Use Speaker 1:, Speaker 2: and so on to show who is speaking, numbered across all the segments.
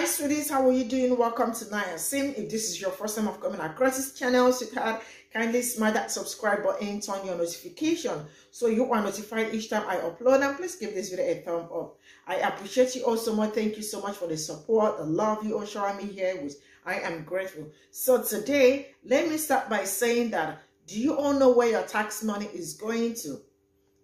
Speaker 1: sweeties, how are you doing? Welcome to Naya Sim. If this is your first time of coming across this channel, sweetheart, kindly smash that subscribe button, turn your notification so you are notified each time I upload, and please give this video a thumb up. I appreciate you all so much. Thank you so much for the support, the love you all showing me here. I am grateful. So today, let me start by saying that, do you all know where your tax money is going to?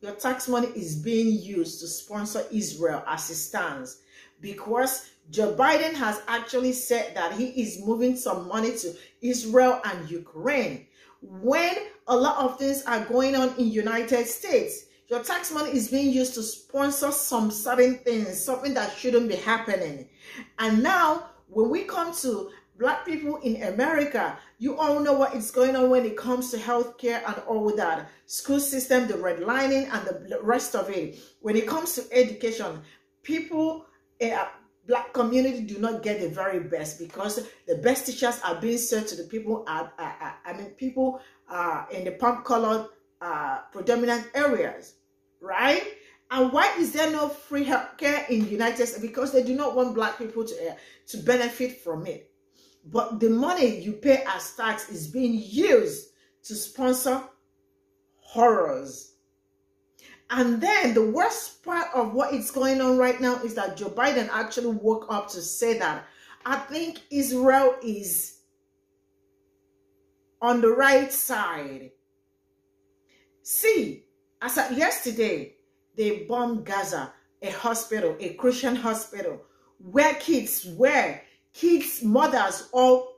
Speaker 1: Your tax money is being used to sponsor Israel as it stands, because Joe Biden has actually said that he is moving some money to Israel and Ukraine. When a lot of things are going on in the United States, your tax money is being used to sponsor some certain things, something that shouldn't be happening. And now, when we come to Black people in America, you all know what is going on when it comes to healthcare and all that. School system, the redlining, and the rest of it. When it comes to education, people Black community do not get the very best, because the best teachers are being served to the people people in the palm-colored predominant areas, right? And why is there no free healthcare in the United States? Because they do not want Black people to benefit from it. But the money you pay as tax is being used to sponsor horrors. And then the worst part of what is going on right now is that Joe Biden actually woke up to say that, I think Israel is on the right side. See, as of yesterday, they bombed Gaza, a hospital, a Christian hospital, where kids, mothers all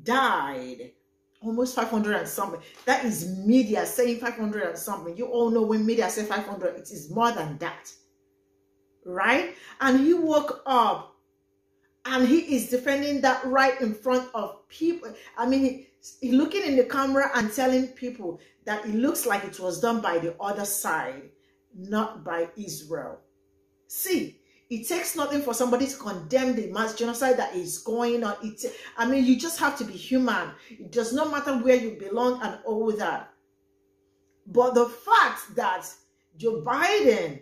Speaker 1: died. Almost 500 and something. That is media saying 500 and something. You all know when media say 500, it is more than that. Right? And he woke up and he is defending that right in front of people. I mean, he looking in the camera and telling people that it looks like it was done by the other side, not by Israel. See, it takes nothing for somebody to condemn the mass genocide that is going on. I mean, you just have to be human. It does not matter where you belong and all that. But the fact that Joe Biden,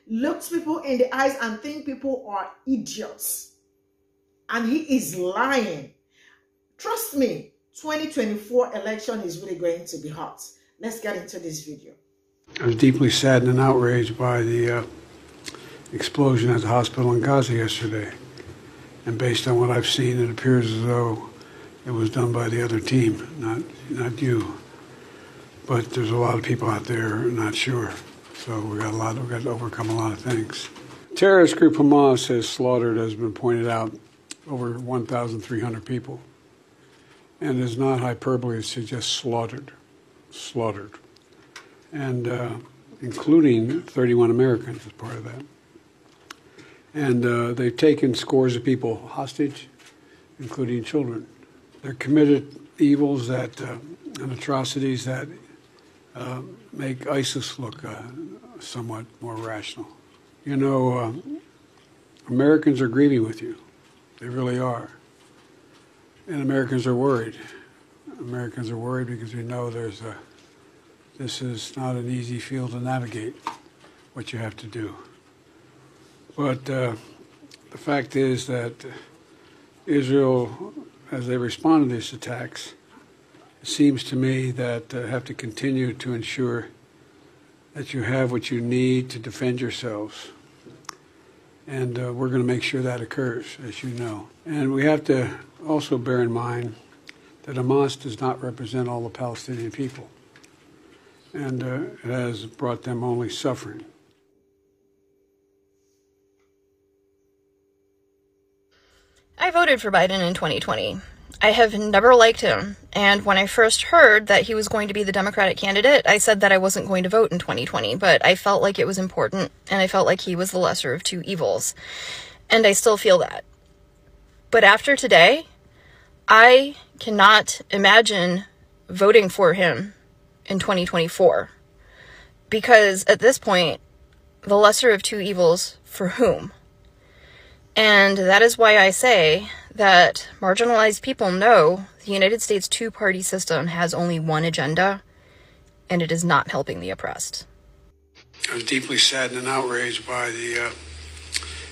Speaker 1: looks people in the eyes and think people are idiots, and he is lying. Trust me, 2024 election is really going to be hot. Let's get into this video.
Speaker 2: I was deeply saddened and outraged by the explosion at the hospital in Gaza yesterday. And based on what I've seen, it appears as though it was done by the other team, not you. But there's a lot of people out there not sure. So we've got to overcome a lot of things. Terrorist group Hamas has slaughtered, as has been pointed out, over 1,300 people. And it's not hyperbole to suggest slaughtered. And including 31 Americans as part of that. And they've taken scores of people hostage, including children. They're committed evils that and atrocities that make ISIS look somewhat more rational. You know, Americans are grieving with you. They really are. And Americans are worried. Americans are worried because we know this is not an easy field to navigate, what you have to do. But the fact is that Israel, as they respond to these attacks, it seems to me that have to continue to ensure that you have what you need to defend yourselves. And we're going to make sure that occurs, as you know. And we have to also bear in mind that Hamas does not represent all the Palestinian people. And it has brought them only suffering.
Speaker 3: I voted for Biden in 2020. I have never liked him, and when I first heard that he was going to be the Democratic candidate, I said that I wasn't going to vote in 2020, but I felt like it was important, and I felt like he was the lesser of two evils, and I still feel that. But after today, I cannot imagine voting for him in 2024, because at this point, the lesser of two evils for whom? And that is why I say that marginalized people know the United States two-party system has only one agenda, and it is not helping the oppressed.
Speaker 2: I was deeply saddened and outraged by the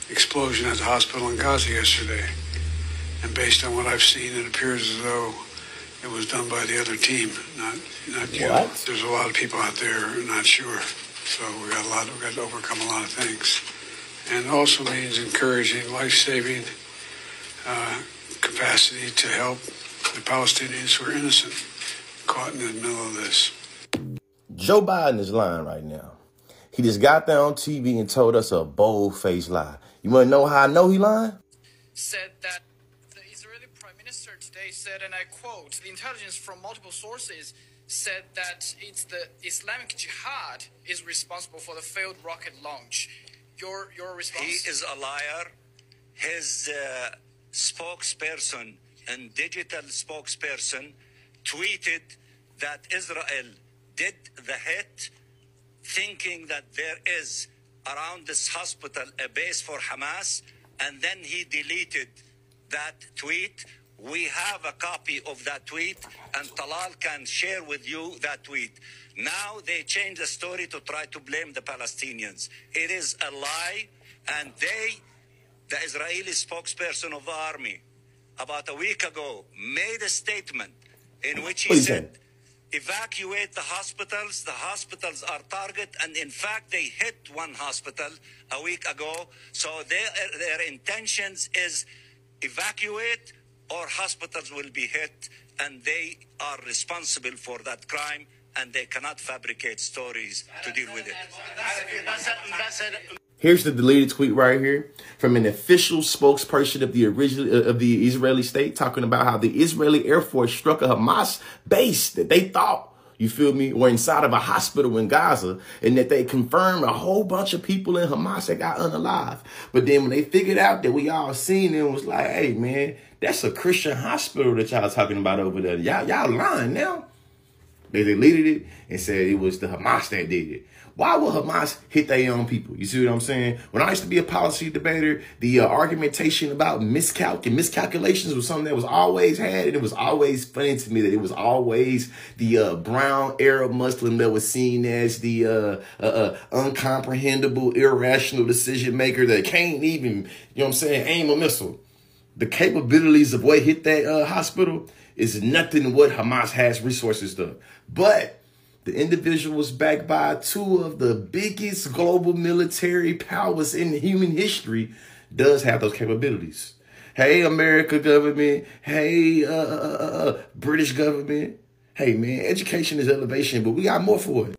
Speaker 2: explosion at the hospital in Gaza yesterday. And based on what I've seen, it appears as though it was done by the other team, not you.
Speaker 4: What?
Speaker 2: There's a lot of people out there who are not sure. So we've got to overcome a lot of things. And it also means encouraging life-saving capacity to help the Palestinians who are innocent, caught in the middle of this.
Speaker 4: Joe Biden is lying right now. He just got there on TV and told us a bold-faced lie. You want to know how I know he lying?
Speaker 5: Said that the Israeli Prime Minister today said, and I quote, the intelligence from multiple sources said that it's the Islamic Jihad is responsible for the failed rocket launch. Your response?
Speaker 6: He is a liar. His spokesperson and digital spokesperson tweeted that Israel did the hit, thinking that there is around this hospital a base for Hamas, and then he deleted that tweet. We have a copy of that tweet, and Talal can share with you that tweet. Now they change the story to try to blame the Palestinians. It is a lie, and the Israeli spokesperson of the army, about a week ago, made a statement in which he said, evacuate the hospitals. The hospitals are target, and in fact, they hit one hospital a week ago. So their intentions is evacuate or hospitals will be hit, and they are responsible for that crime, and they cannot fabricate stories to deal with it.
Speaker 4: Here's the deleted tweet right here from an official spokesperson of the Israeli state talking about how the Israeli Air Force struck a Hamas base that they thought, you feel me, were inside of a hospital in Gaza, and that they confirmed a whole bunch of people in Hamas that got unalive. But then when they figured out that we all seen it, was like, hey, man, that's a Christian hospital that y'all talking about over there. Y'all lying now. They deleted it and said it was the Hamas that did it. Why would Hamas hit their own people? You see what I'm saying? When I used to be a policy debater, the argumentation about miscalculations was something that was always had, and it was always funny to me that it was always the brown Arab Muslim that was seen as the uncomprehendable, irrational decision maker that can't even, you know what I'm saying, aim a missile. The capabilities of what hit that hospital is nothing what Hamas has resources to. But the individual was backed by two of the biggest global military powers in human history, does have those capabilities. Hey, America government. Hey, British government. Hey, man, education is elevation, but we got more for it.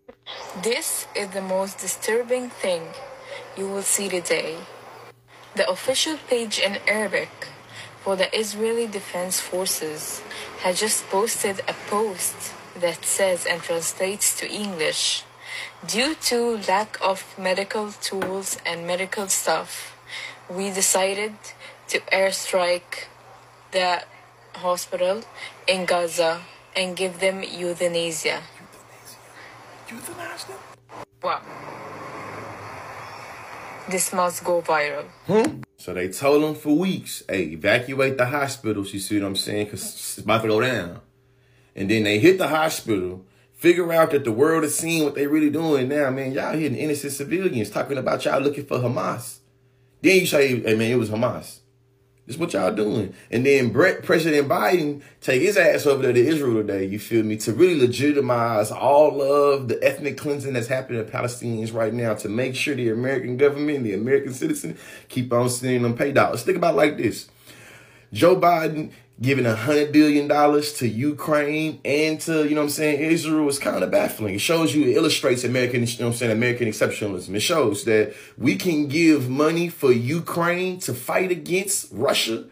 Speaker 7: This is the most disturbing thing you will see today. The official page in Arabic for the Israeli Defense Forces has just posted a post that says and translates to English, due to lack of medical tools and medical stuff, we decided to airstrike the hospital in Gaza and give them euthanasia.
Speaker 4: Euthanasia?
Speaker 7: Wow. This must go viral.
Speaker 4: So they told them for weeks, hey, evacuate the hospitals, you see what I'm saying? Because it's about to go down. And then they hit the hospital, figure out that the world is seeing what they really doing now, man. Y'all hitting innocent civilians, talking about y'all looking for Hamas. Then you say, hey, man, it was Hamas. This is what y'all doing. And then President Biden take his ass over there to Israel today, you feel me, to really legitimize all of the ethnic cleansing that's happening to Palestinians right now, to make sure the American government, the American citizen, keep on sending them pay dollars. Think about it like this. Joe Biden giving $100 billion to Ukraine and to, you know what I'm saying, Israel is kind of baffling. It shows you, it illustrates American, you know what I'm saying, American exceptionalism. It shows that we can give money for Ukraine to fight against Russia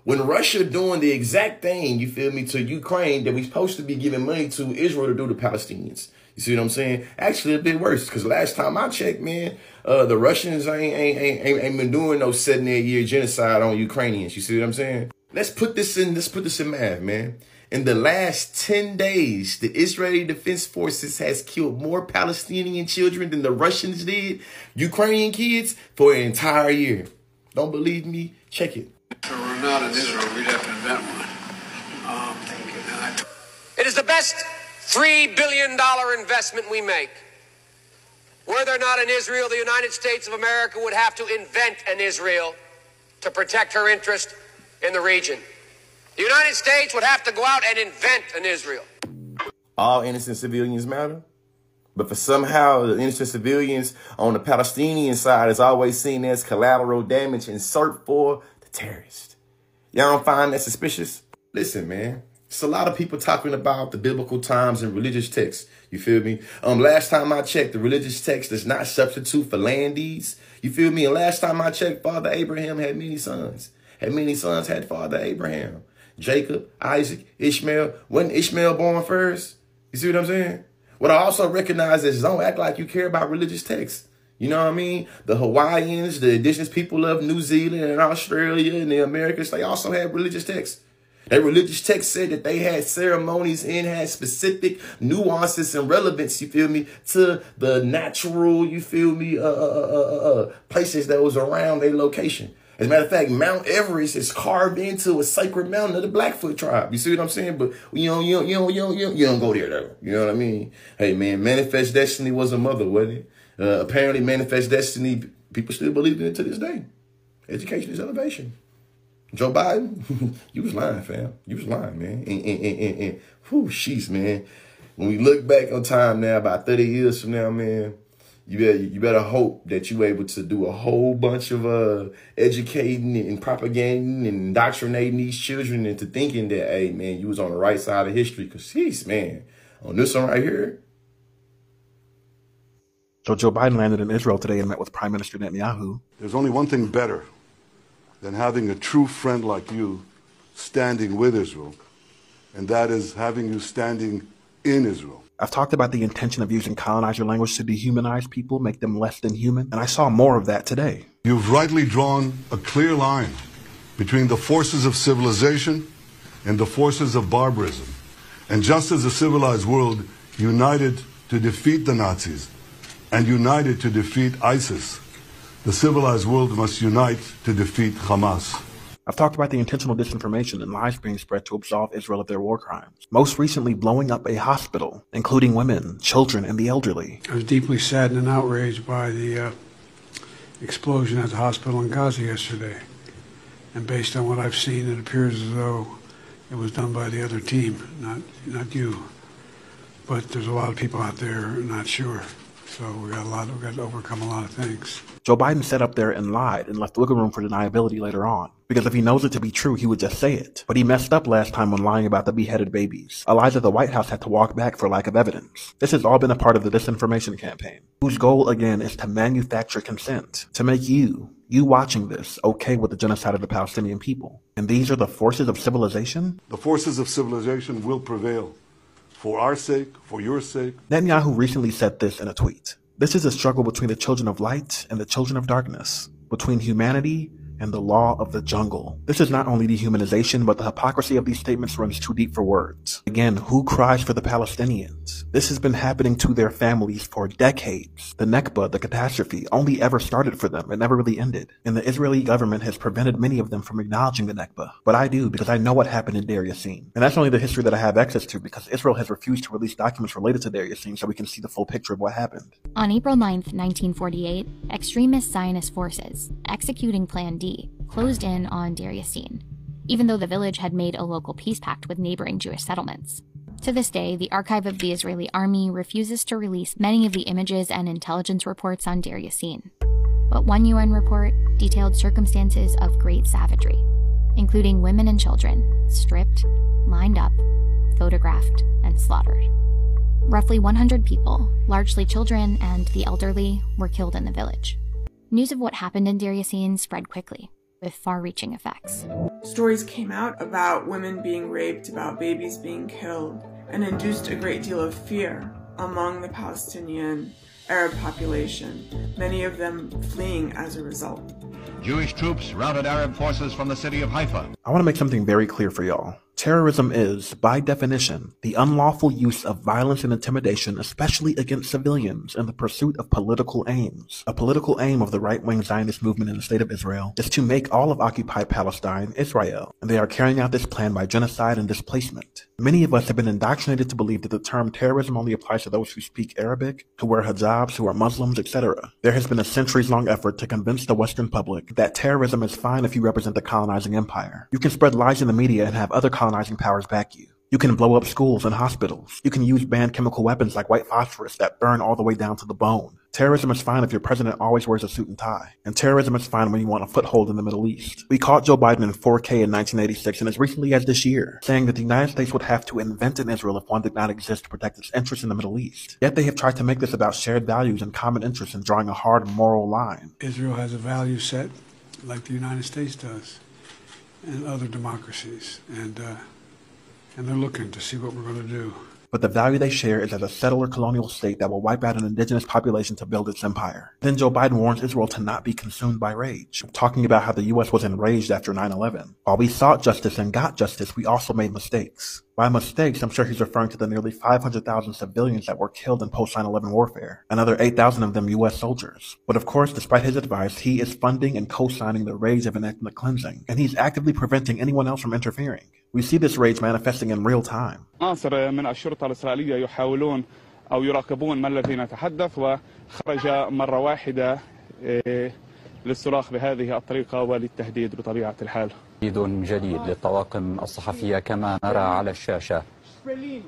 Speaker 4: when Russia doing the exact thing, you feel me, to Ukraine that we supposed to be giving money to Israel to do to Palestinians. You see what I'm saying? Actually, a bit worse, because last time I checked, man, the Russians ain't been doing no 7-8-year genocide on Ukrainians. You see what I'm saying? Let's put this in math, man. In the last 10 days, the Israeli Defense Forces has killed more Palestinian children than the Russians did, Ukrainian kids, for an entire year. Don't believe me? Check it.
Speaker 2: If we were not in Israel, we'd have to invent one.
Speaker 8: It is the best $3 billion investment we make. Were there not an Israel, the United States of America would have to invent an Israel to protect her interest in the region. The United States would have to go out and invent an Israel.
Speaker 4: All innocent civilians matter. But for somehow the innocent civilians on the Palestinian side is always seen as collateral damage and served for the terrorists. Y'all don't find that suspicious? Listen, man, it's a lot of people talking about the biblical times and religious texts. You feel me? Last time I checked, the religious text does not substitute for land deeds. You feel me? And last time I checked, Father Abraham had many sons. Had Father Abraham. Jacob, Isaac, Ishmael. Wasn't Ishmael born first? You see what I'm saying? What I also recognize is don't act like you care about religious texts. You know what I mean? The Hawaiians, the indigenous people of New Zealand and Australia and the Americans, they also had religious texts. That religious text said that they had ceremonies and had specific nuances and relevance, you feel me, to the natural, you feel me, places that was around their location. As a matter of fact, Mount Everest is carved into a sacred mountain of the Blackfoot tribe. You see what I'm saying? But you don't go there though. You know what I mean? Hey man, Manifest Destiny was a mother, wasn't it? Apparently Manifest Destiny, people still believe in it to this day. Education is elevation. Joe Biden, you was lying, fam. You was lying, man. And whew, sheesh, man. When we look back on time now, about 30 years from now, man, you better hope that you're able to do a whole bunch of educating and propagating and indoctrinating these children into thinking that, hey, man, you was on the right side of history. Because, jeez, man, on this one right here.
Speaker 9: So Joe Biden landed in Israel today and met with Prime Minister Netanyahu.
Speaker 10: There's only one thing better than having a true friend like you standing with Israel, and that is having you standing in Israel.
Speaker 9: I've talked about the intention of using colonizer language to dehumanize people, make them less than human, and I saw more of that today.
Speaker 10: You've rightly drawn a clear line between the forces of civilization and the forces of barbarism. And just as the civilized world united to defeat the Nazis and united to defeat ISIS, the civilized world must unite to defeat Hamas.
Speaker 9: I've talked about the intentional disinformation and lies being spread to absolve Israel of their war crimes, most recently blowing up a hospital, including women, children, and the elderly.
Speaker 2: I was deeply saddened and outraged by the explosion at the hospital in Gaza yesterday. And based on what I've seen, it appears as though it was done by the other team, not you. But there's a lot of people out there not sure. So we've got to overcome a lot of things.
Speaker 9: Joe Biden sat up there and lied and left wiggle room for deniability later on. Because if he knows it to be true, he would just say it. But he messed up last time when lying about the beheaded babies, a lie that the White House had to walk back for lack of evidence. This has all been a part of the disinformation campaign, whose goal, again, is to manufacture consent, to make you watching this, okay with the genocide of the Palestinian people. And these are the forces of civilization?
Speaker 10: The forces of civilization will prevail. For our sake, for your sake.
Speaker 9: Netanyahu recently said this in a tweet. This is a struggle between the children of light and the children of darkness, between humanity and the law of the jungle. This is not only dehumanization, but the hypocrisy of these statements runs too deep for words. Again, who cries for the Palestinians? This has been happening to their families for decades. The Nakba, the catastrophe, only ever started for them. It never really ended. And the Israeli government has prevented many of them from acknowledging the Nakba. But I do, because I know what happened in Deir Yassin. And that's only the history that I have access to, because Israel has refused to release documents related to Deir Yassin so we can see the full picture of what happened.
Speaker 11: On April 9th, 1948, extremist Zionist forces, executing Plan D, closed in on Deir Yassin, even though the village had made a local peace pact with neighboring Jewish settlements. To this day, the archive of the Israeli army refuses to release many of the images and intelligence reports on Deir Yassin. But one UN report detailed circumstances of great savagery, including women and children stripped, lined up, photographed, and slaughtered. Roughly 100 people, largely children and the elderly, were killed in the village. News of what happened in Deir Yassin spread quickly, with far-reaching effects.
Speaker 12: Stories came out about women being raped, about babies being killed, and induced a great deal of fear among the Palestinian Arab population, many of them fleeing as a result.
Speaker 13: Jewish troops routed Arab forces from the city of Haifa.
Speaker 9: I want to make something very clear for y'all. Terrorism is, by definition, the unlawful use of violence and intimidation, especially against civilians, in the pursuit of political aims. A political aim of the right-wing Zionist movement in the State of Israel is to make all of occupied Palestine Israel, and they are carrying out this plan by genocide and displacement. Many of us have been indoctrinated to believe that the term terrorism only applies to those who speak Arabic, who wear hijabs, who are Muslims, etc. There has been a centuries-long effort to convince the Western public that terrorism is fine if you represent the colonizing empire. You can spread lies in the media and have other colonizing powers back you. You can blow up schools and hospitals. You can use banned chemical weapons like white phosphorus that burn all the way down to the bone. Terrorism is fine if your president always wears a suit and tie. And terrorism is fine when you want a foothold in the Middle East. We caught Joe Biden in 4K in 1986 and as recently as this year, saying that the United States would have to invent an Israel if one did not exist to protect its interests in the Middle East. Yet they have tried to make this about shared values and common interests and drawing a hard moral line.
Speaker 2: Israel has a value set like the United States does and other democracies. And they're looking to see what we're going to do.
Speaker 9: But the value they share is as a settler colonial state that will wipe out an indigenous population to build its empire. Then Joe Biden warns Israel to not be consumed by rage, talking about how the U.S. was enraged after 9/11. While we sought justice and got justice, we also made mistakes. By mistakes, I'm sure he's referring to the nearly 500,000 civilians that were killed in post-9/11 warfare, another 8,000 of them U.S. soldiers. But of course, despite his advice, he is funding and co-signing the rage of an ethnic cleansing, and he's actively preventing anyone else from interfering. We see this rage manifesting in real time.
Speaker 13: عناصر من الشرطة الإسرائيلية يحاولون أو يراقبون ما الذي نتحدث وخرج مرة واحدة للصراخ بهذه الطريقة وللتهديد بطبيعة الحال.
Speaker 14: تهديد جديد للطواقم الصحفية كما نرى على الشاشة.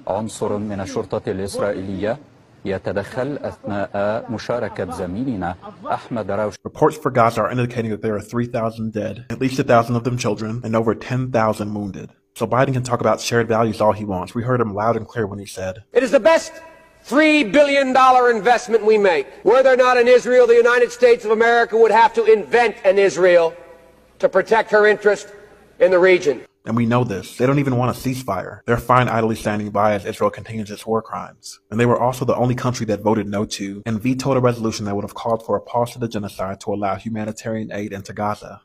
Speaker 14: عنصر من الشرطة الإسرائيلية يتدخل أثناء مشاركة زميلنا أحمد راوش.
Speaker 9: Reports for Gaza are indicating that there are 3,000 dead, at least 1,000 of them children, and over 10,000 wounded. So Biden can talk about shared values all he wants. We heard him loud and clear when he said,
Speaker 8: "It is the best $3 billion investment we make. Were there not an Israel, the United States of America would have to invent an Israel to protect her interest in the region."
Speaker 9: And we know this. They don't even want a ceasefire. They're fine idly standing by as Israel continues its war crimes. And they were also the only country that voted no to and vetoed a resolution that would have called for a pause to the genocide to allow humanitarian aid into Gaza.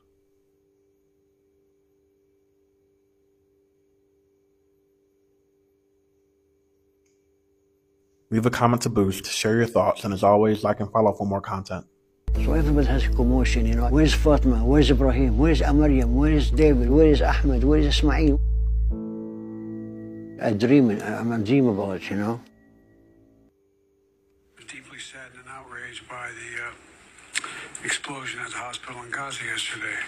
Speaker 9: Leave a comment to boost, share your thoughts, and as always, like and follow for more content.
Speaker 15: So everybody has a commotion, you know. Where's Fatma? Where's Ibrahim? Where's Amaryam? Where's David? Where is Ahmed? Where is Ismail? I'm a dream about it, you know.
Speaker 2: I'm deeply saddened and outraged by the explosion at the hospital in Gaza yesterday.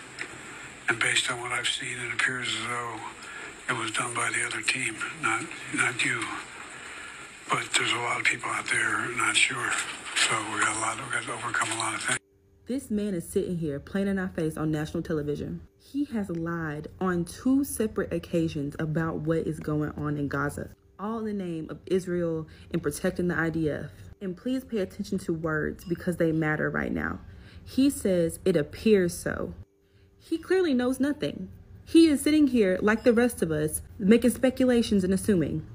Speaker 2: And based on what I've seen, it appears as though it was done by the other team, not you. But there's a lot of people out there not sure. So we got to overcome a lot of things.
Speaker 16: This man is sitting here playing in our face on national television. He has lied on 2 separate occasions about what is going on in Gaza, all in the name of Israel and protecting the IDF. And please pay attention to words because they matter right now. He says it appears so. He clearly knows nothing. He is sitting here like the rest of us, making speculations and assuming.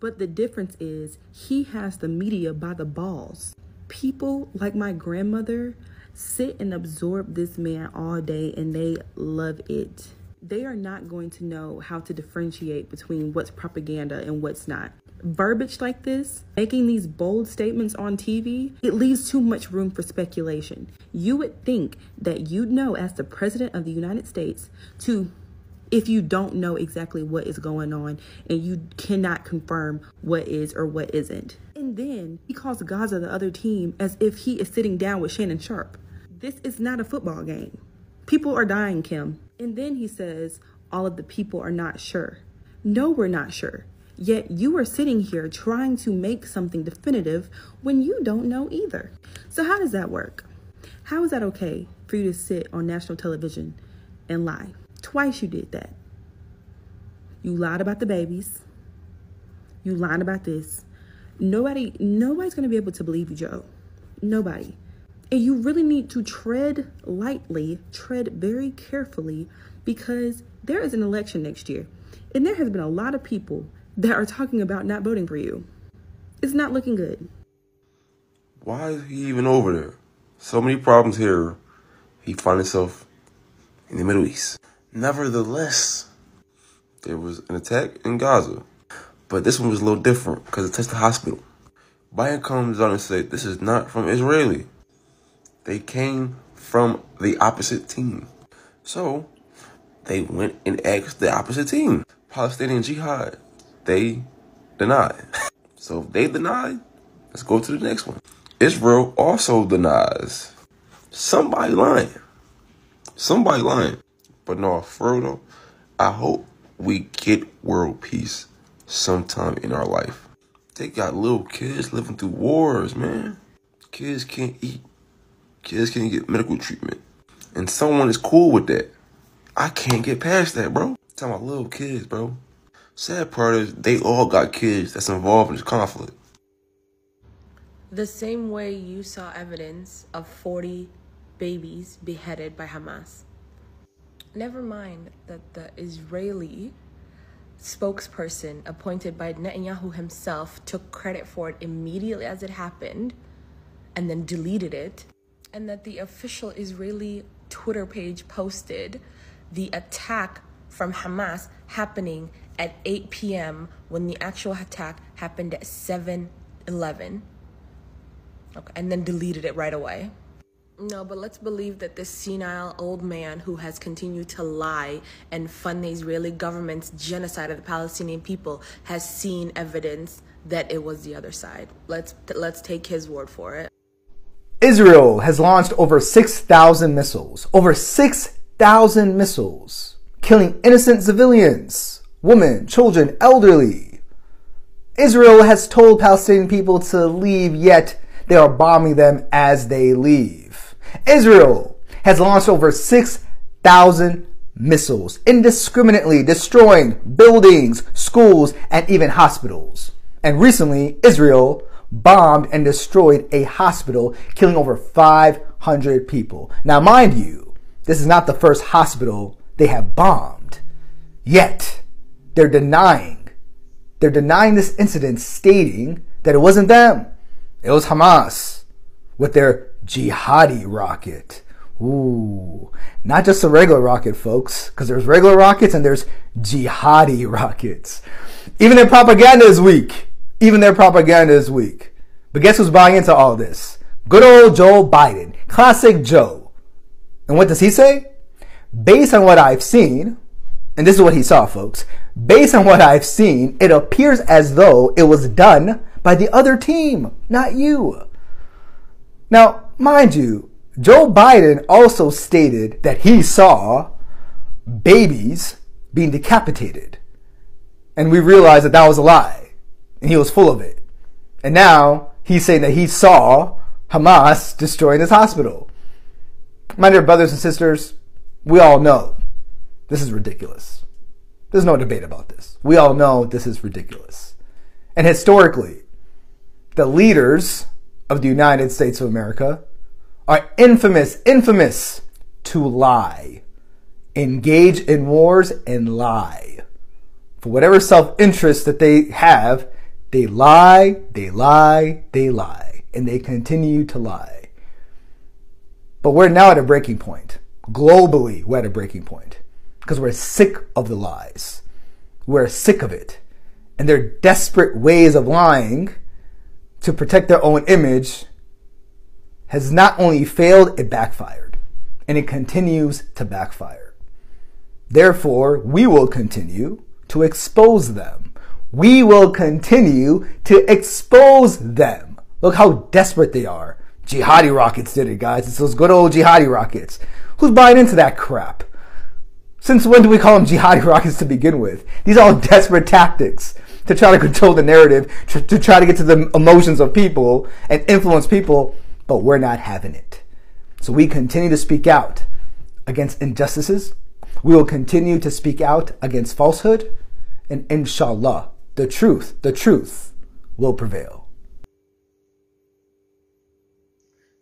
Speaker 16: But the difference is he has the media by the balls. People like my grandmother sit and absorb this man all day and they love it. They are not going to know how to differentiate between what's propaganda and what's not. Verbiage like this, making these bold statements on TV, it leaves too much room for speculation. You would think that you'd know as the President of the United States if you don't know exactly what is going on and you cannot confirm what is or what isn't. And then he calls Gaza the other team as if he is sitting down with Shannon Sharpe. This is not a football game. People are dying, Kim. And then he says all of the people are not sure. No, we're not sure. Yet you are sitting here trying to make something definitive when you don't know either. So how does that work? How is that okay for you to sit on national television and lie? Twice you did that. You lied about the babies. You lied about this. Nobody's going to be able to believe you, Joe. Nobody. And you really need to tread lightly, tread very carefully, because there is an election next year. And there has been a lot of people that are talking about not voting for you. It's not looking good.
Speaker 17: Why is he even over there? So many problems here. He finds himself in the Middle East. Nevertheless, There was an attack in Gaza. But this one was a little different because it touched the hospital. Biden comes out and says, this is not from Israeli. They came from the opposite team. So they went and asked the opposite team. Palestinian Jihad. They denied. So if they denied, let's go to the next one. Israel also denies. Somebody lying. Somebody lying. But no, for real though, I hope we get world peace sometime in our life. They got little kids living through wars, man. Kids can't eat. Kids can't get medical treatment. And someone is cool with that. I can't get past that, bro. I'm talking about little kids, bro. Sad part is they all got kids that's involved in this conflict.
Speaker 18: The same way you saw evidence of 40 babies beheaded by Hamas. Never mind that the Israeli spokesperson appointed by Netanyahu himself took credit for it immediately as it happened and then deleted it, and that the official Israeli Twitter page posted the attack from Hamas happening at 8 p.m. when the actual attack happened at 7:11. Okay, and then deleted it right away. No, but let's believe that this senile old man who has continued to lie and fund the Israeli government's genocide of the Palestinian people has seen evidence that it was the other side. Let's take his word for it.
Speaker 19: Israel has launched over 6,000 missiles. Over 6,000 missiles. Killing innocent civilians, women, children, elderly. Israel has told Palestinian people to leave, yet they are bombing them as they leave. Israel has launched over 6,000 missiles, indiscriminately destroying buildings, schools, and even hospitals. And recently, Israel bombed and destroyed a hospital, killing over 500 people. Now, mind you, this is not the first hospital they have bombed. Yet, they're denying this incident, stating that it wasn't them. It was Hamas with their jihadi rocket. Ooh, not just a regular rocket, folks, because there's regular rockets and there's jihadi rockets. Even their propaganda is weak. But guess who's buying into all this? Good old Joe Biden. Classic Joe. And what does he say? Based on what I've seen, and this is what he saw, folks. Based on what I've seen, it appears as though it was done by the other team, not you. Now, mind you, Joe Biden also stated that he saw babies being decapitated. And we realized that that was a lie. And he was full of it. And now he's saying that he saw Hamas destroying his hospital. My dear brothers and sisters, we all know this is ridiculous. There's no debate about this. We all know this is ridiculous. And historically, the leaders of the United States of America are infamous to lie, engage in wars and lie. For whatever self-interest that they have, they lie, and they continue to lie. But we're now at a breaking point. Globally, we're at a breaking point because we're sick of the lies. We're sick of it. And their desperate ways of lying to protect their own image has not only failed, it backfired. And it continues to backfire. Therefore, we will continue to expose them. We will continue to expose them. Look how desperate they are. Jihadi rockets did it, guys. It's those good old jihadi rockets. Who's buying into that crap? Since when do we call them jihadi rockets to begin with? These are all desperate tactics to try to control the narrative, to try to get to the emotions of people and influence people, but we're not having it. So we continue to speak out against injustices. We will continue to speak out against falsehood, and inshallah, the truth will prevail.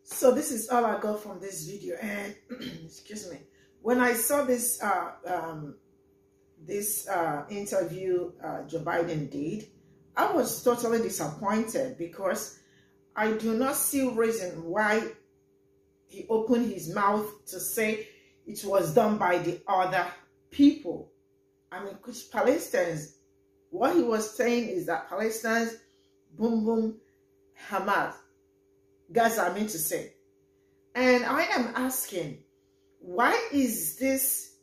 Speaker 1: So this is all I got from this video, and excuse me, when I saw this interview Joe Biden did, I was totally disappointed because I do not see reason why he opened his mouth to say it was done by the other people. Because Palestinians, what he was saying is that Palestinians, boom, boom, Hamas, Gaza, I mean to say. And I am asking, why is this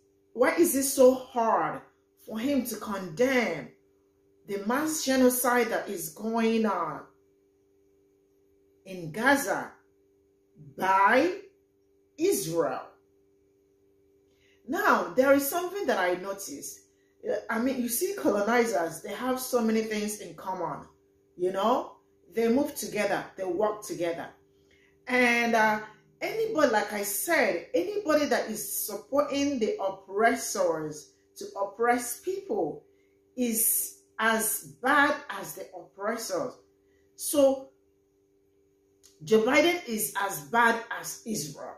Speaker 1: so hard for him to condemn the mass genocide that is going on in Gaza by Israel? Now, there is something that I noticed. You see colonizers, they have so many things in common. You know, they move together, they work together. And anybody, like I said, anybody that is supporting the oppressors to oppress people is as bad as the oppressors. So Joe Biden is as bad as Israel,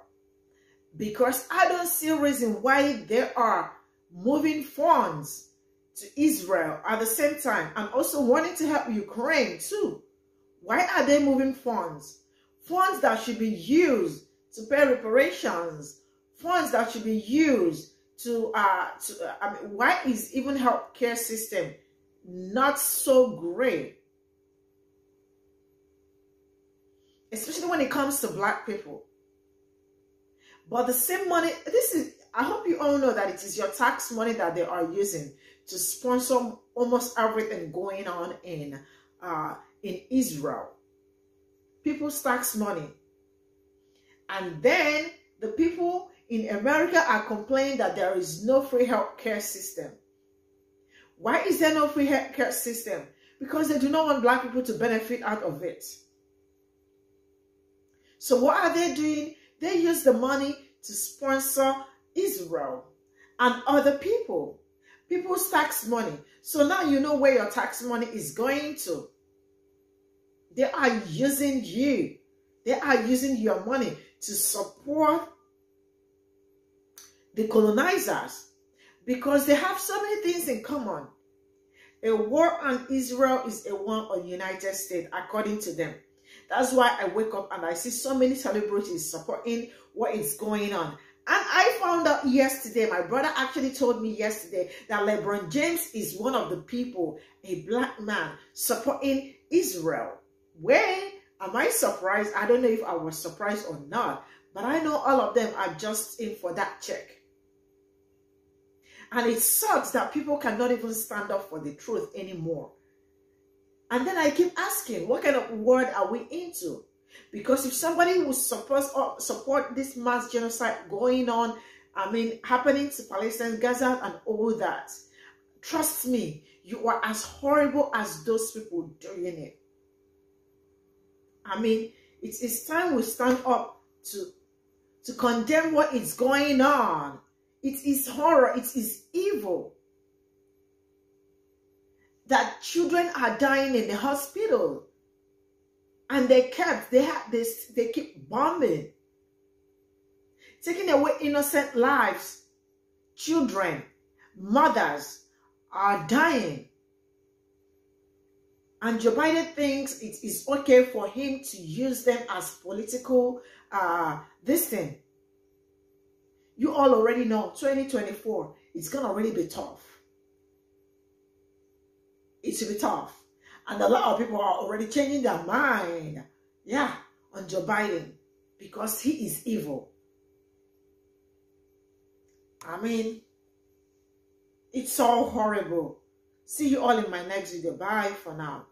Speaker 1: because I don't see a reason why they are moving funds to Israel at the same time and also wanting to help Ukraine too. Why are they moving funds? Funds that should be used to pay reparations, funds that should be used to why is even healthcare system not so great? Especially when it comes to black people. But the same money, I hope you all know that it is your tax money that they are using to sponsor almost everything going on in Israel. People's tax money. And then the people in America are complaining that there is no free healthcare system. Why is there no free healthcare system? Because they do not want black people to benefit out of it. So what are they doing? They use the money to sponsor Israel and other people. People's tax money. So now you know where your tax money is going to. They are using you. They are using your money to support the colonizers because they have so many things in common. A war on Israel is a war on the United States, according to them. That's why I wake up and I see so many celebrities supporting what is going on. And I found out yesterday, my brother actually told me yesterday that LeBron James is one of the people, a black man, supporting Israel. When am I surprised? I don't know if I was surprised or not, but I know all of them are just in for that check. And it sucks that people cannot even stand up for the truth anymore. And then I keep asking, what kind of world are we into? Because if somebody would support this mass genocide going on, happening to Palestine, Gaza, and all that, trust me, you are as horrible as those people doing it. It is time we stand up to condemn what is going on. It is horror. It is evil. That children are dying in the hospital. And they keep bombing. Taking away innocent lives. Children, mothers are dying. And Joe Biden thinks it is okay for him to use them as political this thing. You all already know 2024, it's going to already be tough. It will be tough. And a lot of people are already changing their mind. Yeah, on Joe Biden. Because he is evil. It's so horrible. See you all in my next video. Bye for now.